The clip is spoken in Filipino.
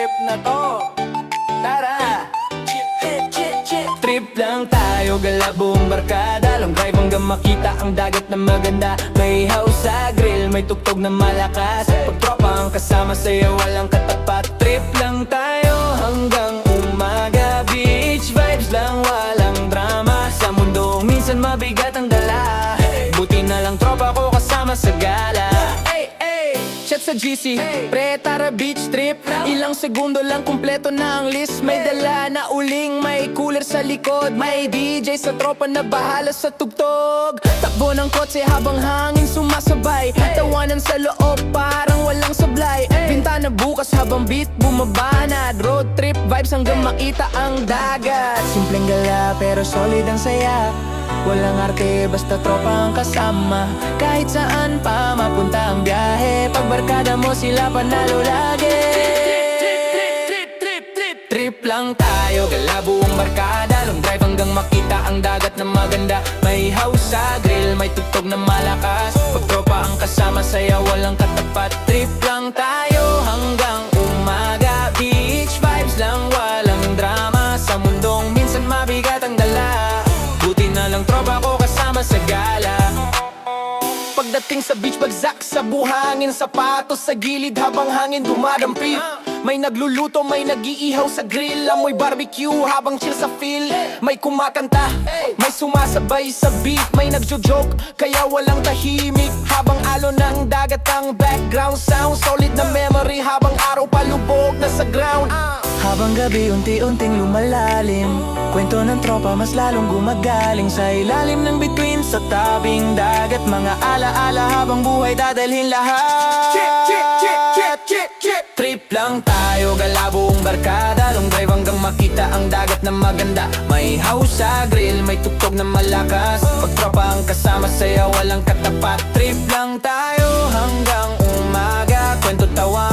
trip na to. Tara! Trip lang tayo, gala buong barkada. Long drive hanggang makita ang dagat na maganda. May house sa grill, may tugtog na malakas. Pagtropa ang kasama sa'yo, walang katapat. Trip lang tayo hanggang umaga. Beach vibes lang, walang drama. Sa mundong minsan mabigat ang dala. Buti na lang tropa ko kasama sa gala. Chat sa GC, pre tara beach trip. Ilang segundo lang kumpleto na ang list. May dala na uling, may cooler sa likod. May DJ sa tropa na bahala sa tugtog. Takbo ng kotse habang hangin sumasabay. Tawanan sa loob parang walang sablay. Bintana bukas habang beat bumabanad. Road trip vibes hanggang makita ang dagat. Simpleng gala pero solid ang saya. Walang arte, basta tropa ang kasama. Kahit saan pa mapunta ang biyahe. Pag barkada mo sila panalo lagi. Trip lang tayo, gala buong barkada. Long drive hanggang makita ang dagat na maganda. May house sa grill, may tugtog na malakas. Pag tropa ang kasama, saya walang katapat. Trip lang tayo hanggang umaga. Beach vibes lang, walang drama. Sa mundong minsan mabigat ang dala. Buti na lang tropa ko kasama sa gala. Pagdating sa beach, bagsak sa buhangin. Sapatos sa gilid habang hangin dumadampi. May nagluluto, may nag-iihaw sa grill. Amoy barbecue habang chill sa feel. May kumakanta, may sumasabay sa beat. May nagjo-joke, kaya walang tahimik. Habang alon ng dagat ang background sound. Solid na memory habang araw palubog na sa ground. Habang gabi unti-unting lumalalim. Kwento ng tropa mas lalong gumagaling. Sa ilalim ng bituin sa tabing dagat. Mga alaala habang buhay dadalhin lahat. Trip lang tayo, gala buong barkada. Long drive hanggang makita ang dagat na maganda. May house sa grill, may tugtog na malakas. Pag tropa ang kasama saya walang katapat. Trip lang tayo hanggang umaga. Kwento tawa